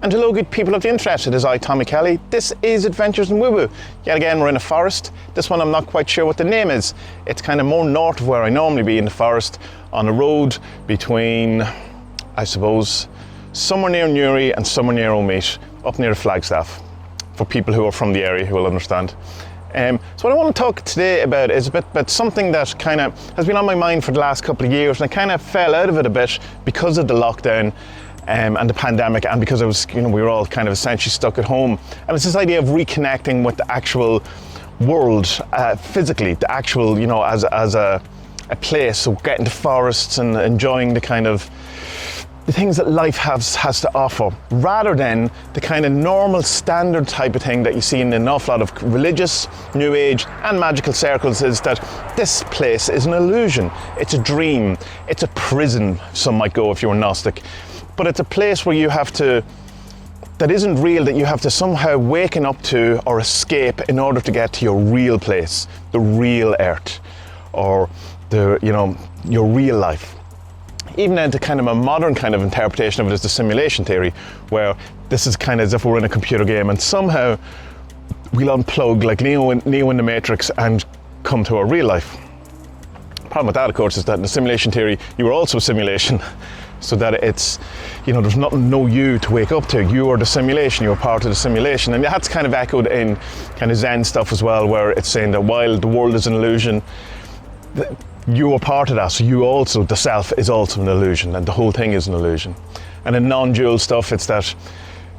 And hello good people of the internet, it is I, Tommy Kelly. This is Adventures in Woo Woo. Yet again we're in a forest. This one I'm not quite sure what the name is. It's kind of more north of where I normally be in the forest, on a road between, I suppose, somewhere near Newry and somewhere near Omeet, up near Flagstaff, for people who are from the area who will understand. So what I want to talk today about is a bit about something that kind of has been on my mind for the last couple of years, and I kind of fell out of it a bit because of the lockdown and the pandemic, and because we were all kind of essentially stuck at home. And it's this idea of reconnecting with the actual world, physically, the actual, as a place. So getting to forests and enjoying the kind of the things that life has to offer, rather than the kind of normal standard type of thing that you see in an awful lot of religious, new age and magical circles, is that this place is an illusion, it's a dream, it's a prison, some might go if you're Gnostic, but it's a place where that isn't real, that you have to somehow waken up to or escape in order to get to your real place, the real earth, or your real life. Even into kind of a modern kind of interpretation of it is the simulation theory, where this is kind of as if we're in a computer game and somehow we'll unplug like Neo in the Matrix and come to our real life. The problem with that, of course, is that in the simulation theory you are also a simulation, so that it's, there's no you to wake up to. You are the simulation, you are part of the simulation. And that's kind of echoed in kind of Zen stuff as well, where it's saying that while the world is an illusion, you are part of that, so you also, the self is also an illusion, and the whole thing is an illusion. And in non-dual stuff, it's that,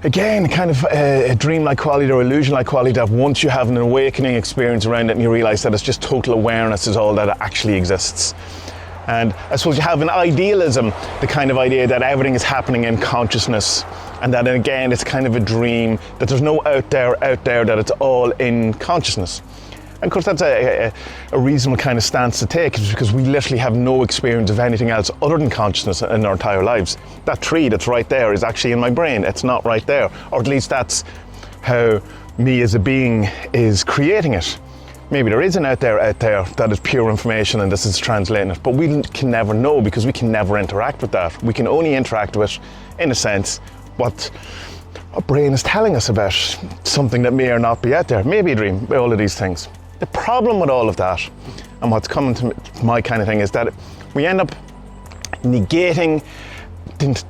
again, kind of a dream-like quality or illusion-like quality, that once you have an awakening experience around it and you realise that it's just total awareness is all that actually exists. And I suppose you have an idealism, the kind of idea that everything is happening in consciousness, and that again it's kind of a dream, that there's no out there, that it's all in consciousness. And of course that's a reasonable kind of stance to take, because we literally have no experience of anything else other than consciousness in our entire lives. That tree that's right there is actually in my brain, it's not right there, or at least that's how me as a being is creating it. Maybe there is an out there that is pure information and this is translating it, but we can never know because we can never interact with that. We can only interact with, in a sense, what our brain is telling us about something that may or not be out there. Maybe a dream, all of these things. The problem with all of that, and what's coming to my kind of thing, is that we end up negating,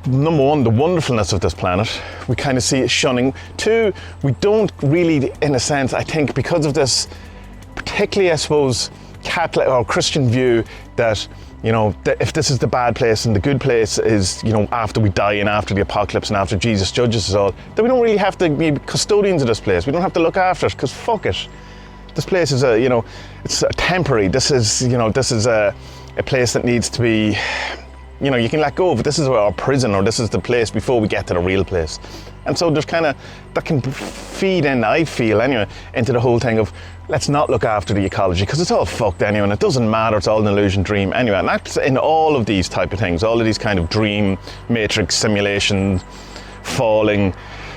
number one, the wonderfulness of this planet. We kind of see it shunning. Two, we don't really, in a sense, I think, because of this, particularly, I suppose, Catholic or Christian view that, that if this is the bad place and the good place is, after we die and after the apocalypse and after Jesus judges us all, that we don't really have to be custodians of this place. We don't have to look after it, because fuck it. This place is it's temporary. This is a place that needs to be, you can let go of it. This is our prison, or this is the place before we get to the real place. And so there's kind of, that can feed in, I feel anyway, into the whole thing of, let's not look after the ecology, because it's all fucked anyway, and it doesn't matter, it's all an illusion, dream anyway. And that's in all of these type of things, all of these kind of dream, matrix, simulation, falling,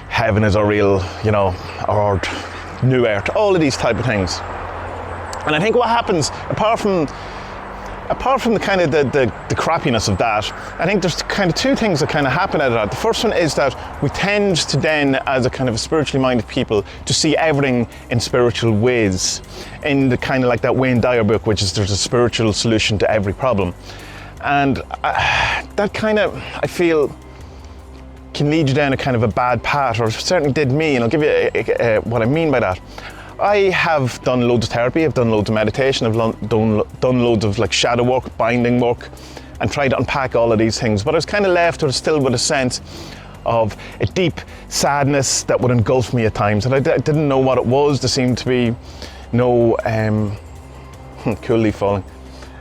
heaven is our real, our new earth, all of these type of things. And I think what happens, apart from the kind of the crappiness of that, I think there's kind of two things that kind of happen out of that. The first one is that we tend to then, as a kind of a spiritually minded people, to see everything in spiritual ways, in the kind of like that Wayne Dyer book, which is there's a spiritual solution to every problem. And that kind of, I feel, can lead you down a kind of a bad path, or certainly did me, and I'll give you what I mean by that. I have done loads of therapy, I've done loads of meditation, I've done loads of like shadow work, binding work, and tried to unpack all of these things, but I was kind of left still with a sense of a deep sadness that would engulf me at times, and I didn't know what it was. There seemed to be no, cool leaf falling.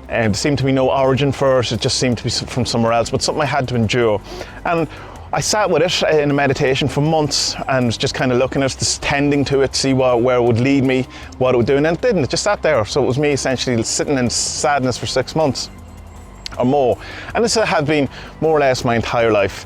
There seemed to be no origin for it, it just seemed to be from somewhere else, but something I had to endure. And I sat with it in a meditation for months and was just kind of looking at it, just tending to it, see where it would lead me, what it would do, and it didn't, it just sat there. So it was me essentially sitting in sadness for 6 months or more. And this had been more or less my entire life.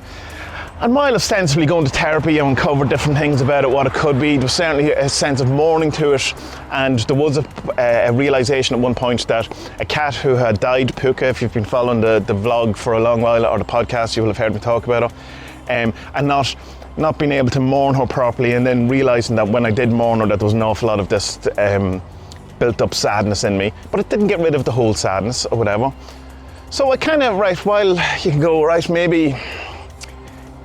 And while ostensibly going to therapy, I uncovered different things about it, what it could be. There was certainly a sense of mourning to it, and there was a realisation at one point that a cat who had died, Puka, if you've been following the vlog for a long while, or the podcast, you will have heard me talk about it, and not not being able to mourn her properly, and then realising that when I did mourn her that there was an awful lot of this built up sadness in me, but it didn't get rid of the whole sadness or whatever. So I kind of, right, while you can go, right, maybe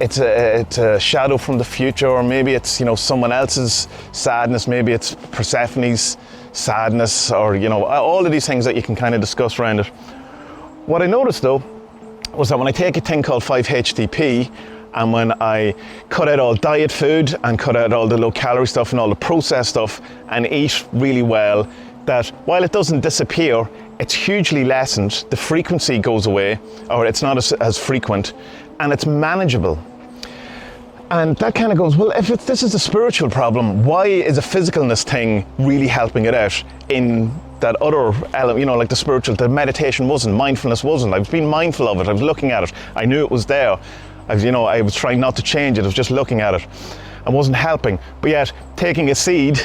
it's a shadow from the future, or maybe it's, you know, someone else's sadness, maybe it's Persephone's sadness, or, you know, all of these things that you can kind of discuss around it. What I noticed though was that when I take a thing called 5-HTP, and when I cut out all diet food and cut out all the low calorie stuff and all the processed stuff and eat really well, that while it doesn't disappear, it's hugely lessened, the frequency goes away, or it's not as frequent, and it's manageable. And that kind of goes, well, if this is a spiritual problem, why is a physicalness thing really helping it out in that other element, you know, like the spiritual, the meditation wasn't, mindfulness wasn't. I was being mindful of it, I was looking at it, I knew it was there. I was trying not to change it, I was just looking at it. I wasn't helping, but yet taking a seed,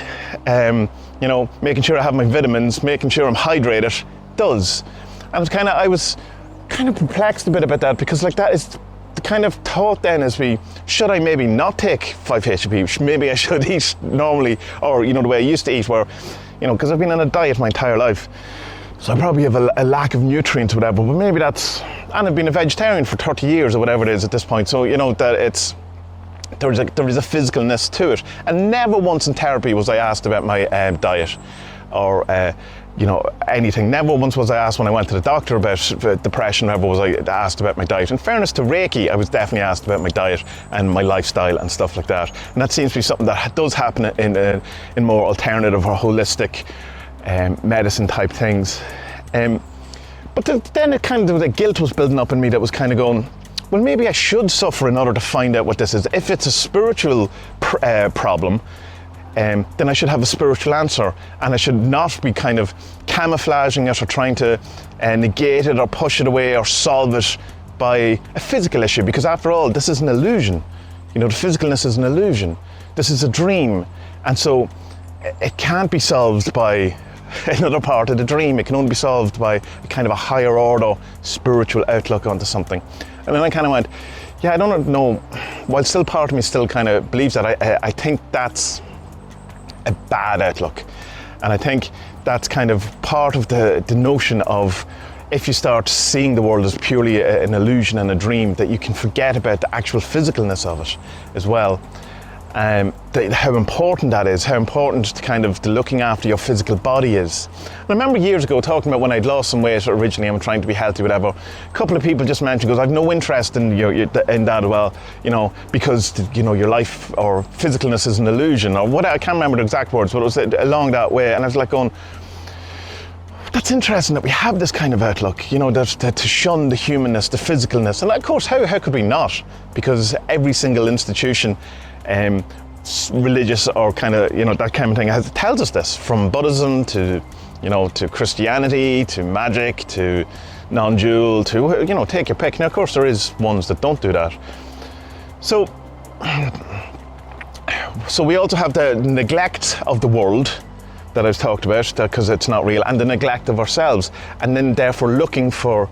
you know, making sure I have my vitamins, making sure I'm hydrated, does. And I was kind of perplexed a bit about that, because like that is the kind of thought then is should I maybe not take 5-HTP? Maybe I should eat normally, or, you know, the way I used to eat, where, you know, because I've been on a diet my entire life. So I probably have a lack of nutrients or whatever, but maybe that's, and I've been a vegetarian for 30 years or whatever it is at this point. So, you know, that there is a physicalness to it. And never once in therapy was I asked about my diet or, you know, anything. Never once was I asked when I went to the doctor about depression, never was I asked about my diet. In fairness to Reiki, I was definitely asked about my diet and my lifestyle and stuff like that. And that seems to be something that does happen in more alternative or holistic medicine type things. But then it kind of, the guilt was building up in me that was kind of going, well, maybe I should suffer in order to find out what this is. If it's a spiritual problem, then I should have a spiritual answer, and I should not be kind of camouflaging it or trying to negate it or push it away or solve it by a physical issue, because after all, this is an illusion. You know, the physicalness is an illusion. This is a dream, and so it can't be solved by another part of the dream. It can only be solved by a kind of a higher order spiritual outlook onto something. And then I kind of went, yeah, I don't know, while still part of me still kind of believes that, I think that's a bad outlook. And I think that's kind of part of the notion of, if you start seeing the world as purely an illusion and a dream, that you can forget about the actual physicalness of it as well. How important that is, how important kind of the looking after your physical body is. And I remember years ago talking about when I'd lost some weight originally, I'm trying to be healthy, whatever. A couple of people just mentioned, goes, I've no interest in in that, well, you know, because, you know, your life or physicalness is an illusion, or what, I can't remember the exact words, but it was along that way. And I was like going, that's interesting that we have this kind of outlook, you know, that to shun the humanness, the physicalness. And of course, how could we not? Because every single institution, religious or kind of, you know, that kind of thing, tells us this, from Buddhism to, you know, to Christianity, to Magick, to non-dual, to, you know, take your pick. Now, of course, there is ones that don't do that. So we also have the neglect of the world that I've talked about, because it's not real, and the neglect of ourselves, and then therefore looking for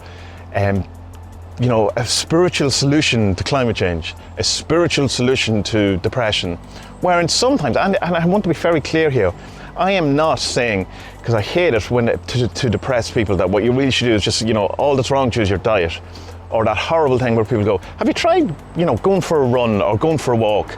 you know, a spiritual solution to climate change, a spiritual solution to depression, wherein sometimes, and I want to be very clear here, I am not saying, because I hate it when to depress people, that what you really should do is just, you know, all that's wrong with you is your diet, or that horrible thing where people go, have you tried, you know, going for a run or going for a walk,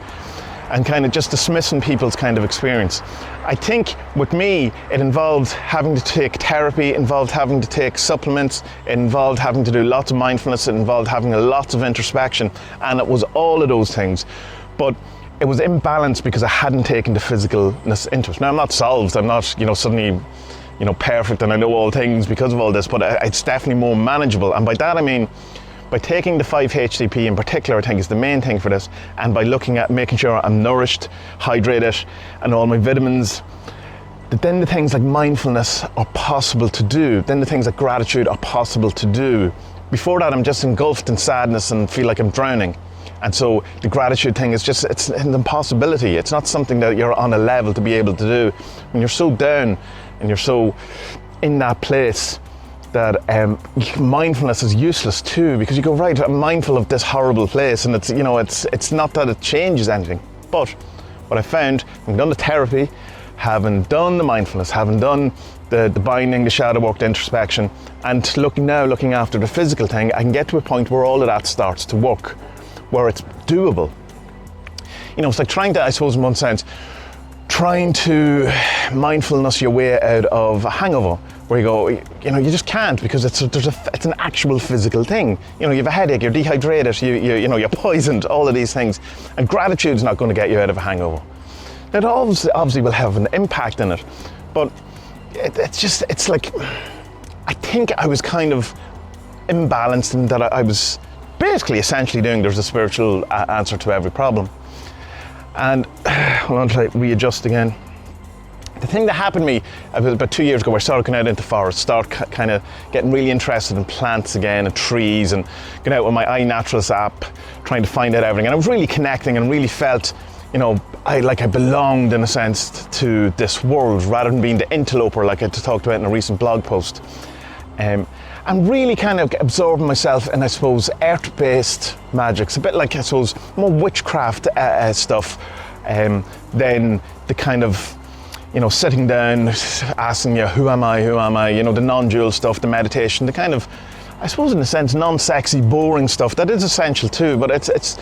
and kind of just dismissing people's kind of experience. I think with me, it involved having to take therapy, it involved having to take supplements, it involved having to do lots of mindfulness, it involved having lots of introspection, and it was all of those things. But it was imbalanced because I hadn't taken the physicalness into it. Now, I'm not solved, I'm not, you know, suddenly, you know, perfect and I know all things because of all this, but it's definitely more manageable. And by that I mean, by taking the 5-HTP in particular, I think is the main thing for this, and by looking at making sure I'm nourished, hydrated, and all my vitamins, that then the things like mindfulness are possible to do, then the things like gratitude are possible to do. Before that, I'm just engulfed in sadness and feel like I'm drowning. And so the gratitude thing is just, it's an impossibility. It's not something that you're on a level to be able to do. When you're so down and you're so in that place, that mindfulness is useless too, because you go, right, I'm mindful of this horrible place, and it's, you know, it's not that it changes anything. But what I found, having done the therapy, having done the mindfulness, having done the binding, the shadow work, the introspection, and looking after the physical thing, I can get to a point where all of that starts to work, where it's doable. You know, it's like trying to, I suppose in one sense, trying to mindfulness your way out of a hangover, where you go, you know, you just can't, because it's an actual physical thing. You know, you have a headache, you're dehydrated, you know, you're poisoned, all of these things, and gratitude's not going to get you out of a hangover. It obviously will have an impact in it, but it's like, I think I was kind of imbalanced in that I was basically essentially doing, there's a spiritual answer to every problem. And hold on, try to readjust again. The thing that happened to me about 2 years ago, where I started going out into forest, started kind of getting really interested in plants again and trees, and going out with my iNaturalist app, trying to find out everything. And I was really connecting and really felt, you know, I belonged in a sense to this world, rather than being the interloper like I talked about in a recent blog post. And really kind of absorbing myself in, I suppose, earth-based magic. It's a bit like, I suppose, more witchcraft stuff than the kind of, you know, sitting down, asking you, who am I, you know, the non-dual stuff, the meditation, the kind of, I suppose in a sense, non-sexy, boring stuff that is essential too, but it's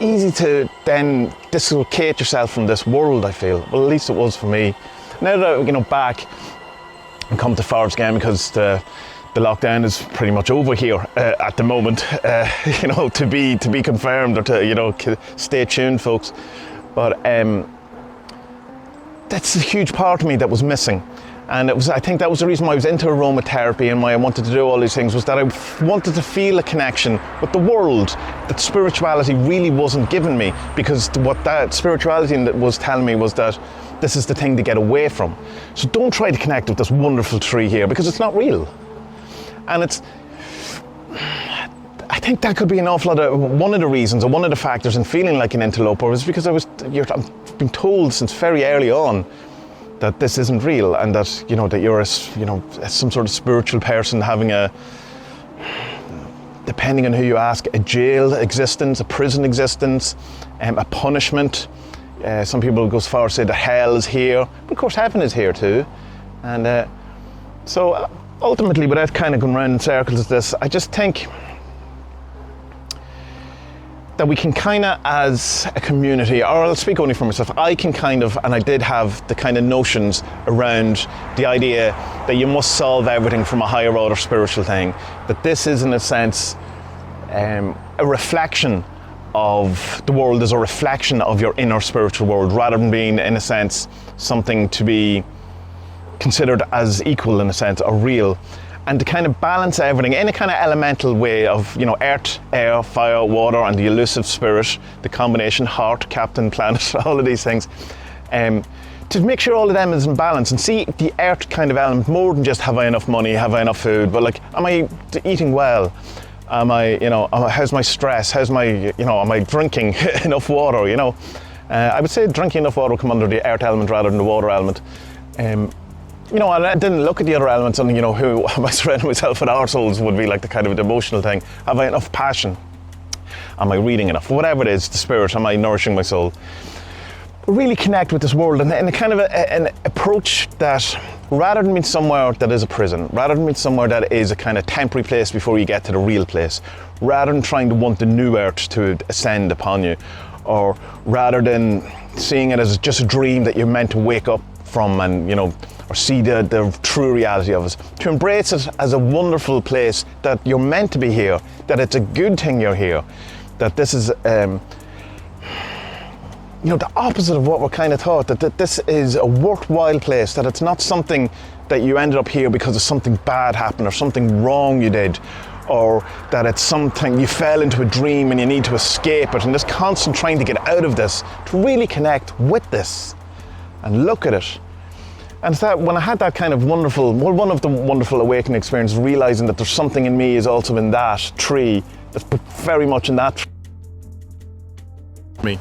easy to then dislocate yourself from this world, I feel. Well, at least it was for me. Now that I'm, you know, back and come to forest again, because the lockdown is pretty much over here at the moment, you know, to be confirmed, or to, you know, stay tuned, folks. But that's a huge part of me that was missing. And I think that was the reason why I was into aromatherapy, and why I wanted to do all these things, was that I wanted to feel a connection with the world that spirituality really wasn't giving me, because what that spirituality was telling me was that this is the thing to get away from. So don't try to connect with this wonderful tree here, because it's not real. And I think that could be an awful lot of, one of the reasons, or one of the factors in feeling like an interloper, is because I've been told since very early on that this isn't real, and that, you know, that you're some sort of spiritual person having a, depending on who you ask, a jail existence, a prison existence, a punishment. Some people go as far as say that hell is here, but of course heaven is here too. And so ultimately, without kind of going round in circles with this, I just think that we can kind of, as a community, or I'll speak only for myself, I can kind of, and I did have the kind of notions around the idea that you must solve everything from a higher order spiritual thing, that this is in a sense a reflection of the world, as a reflection of your inner spiritual world, rather than being in a sense something to be considered as equal in a sense, or real. And to kind of balance everything in a kind of elemental way of, you know, earth, air, fire, water, and the elusive spirit, the combination, heart, captain, planet, all of these things, to make sure all of them is in balance, and see the earth kind of element more than just, have I enough money, have I enough food, but like, am I eating well? Am I, you know, how's my stress? How's my, you know, am I drinking enough water, you know? I would say drinking enough water would come under the earth element rather than the water element. You know, I didn't look at the other elements, and, you know, who am I surrounding myself with arseholes would be like the kind of emotional thing. Have I enough passion? Am I reading enough? Whatever it is, the spirit, am I nourishing my soul? Really connect with this world, and a kind of an approach that, rather than being somewhere that is a prison, rather than being somewhere that is a kind of temporary place before you get to the real place, rather than trying to want the new earth to ascend upon you, or rather than seeing it as just a dream that you're meant to wake up from, and, you know, or see the true reality of it, to embrace it as a wonderful place, that you're meant to be here, that it's a good thing you're here, that this is you know, the opposite of what we're kind of taught, that this is a worthwhile place, that it's not something that you ended up here because of something bad happened, or something wrong you did, or that it's something you fell into a dream and you need to escape it, and this constant trying to get out of this, to really connect with this and look at it. And it's that when I had that kind of wonderful, well, one of the wonderful awakening experiences, realizing that there's something in me is also in that tree, that's very much in that me,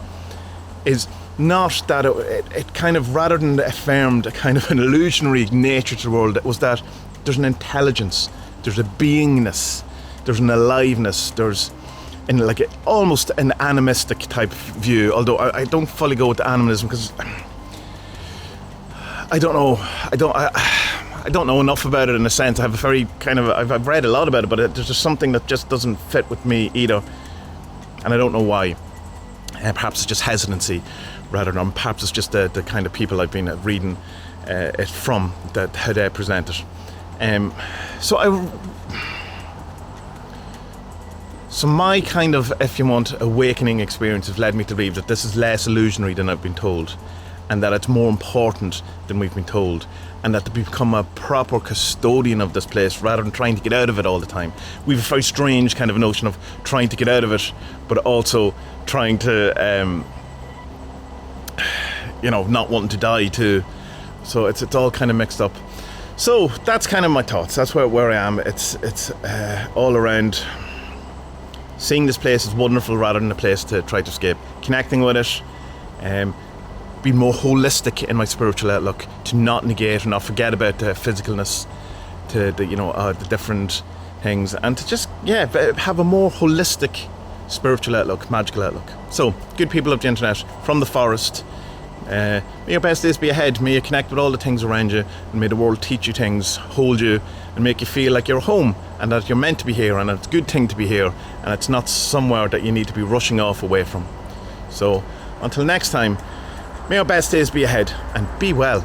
is not that it kind of, rather than affirmed a kind of an illusionary nature to the world, it was that there's an intelligence, there's a beingness, there's an aliveness, there's almost an animistic type view, although I don't fully go with the animism because I don't know enough about it in a sense. I have a very kind of, I've read a lot about it, but there's just something that just doesn't fit with me either, and I don't know why. Perhaps it's just hesitancy, rather than perhaps it's just the kind of people I've been reading it from, that how they present it. So my kind of, if you want, awakening experience has led me to believe that this is less illusionary than I've been told, and that it's more important than we've been told, and that to become a proper custodian of this place rather than trying to get out of it all the time. We've a very strange kind of notion of trying to get out of it, but also trying to, not wanting to die too. So it's all kind of mixed up. So that's kind of my thoughts. That's where I am. It's all around seeing this place as wonderful rather than a place to try to escape. Connecting with it, be more holistic in my spiritual outlook, to not negate or not forget about the physicalness, to the different things, and to just have a more holistic spiritual outlook, magical outlook. So, good people of the internet, from the forest, may your best days be ahead. May you connect with all the things around you, and may the world teach you things, hold you, and make you feel like you're home, and that you're meant to be here, and it's a good thing to be here, and it's not somewhere that you need to be rushing off away from. So, until next time, may your best days be ahead, and be well.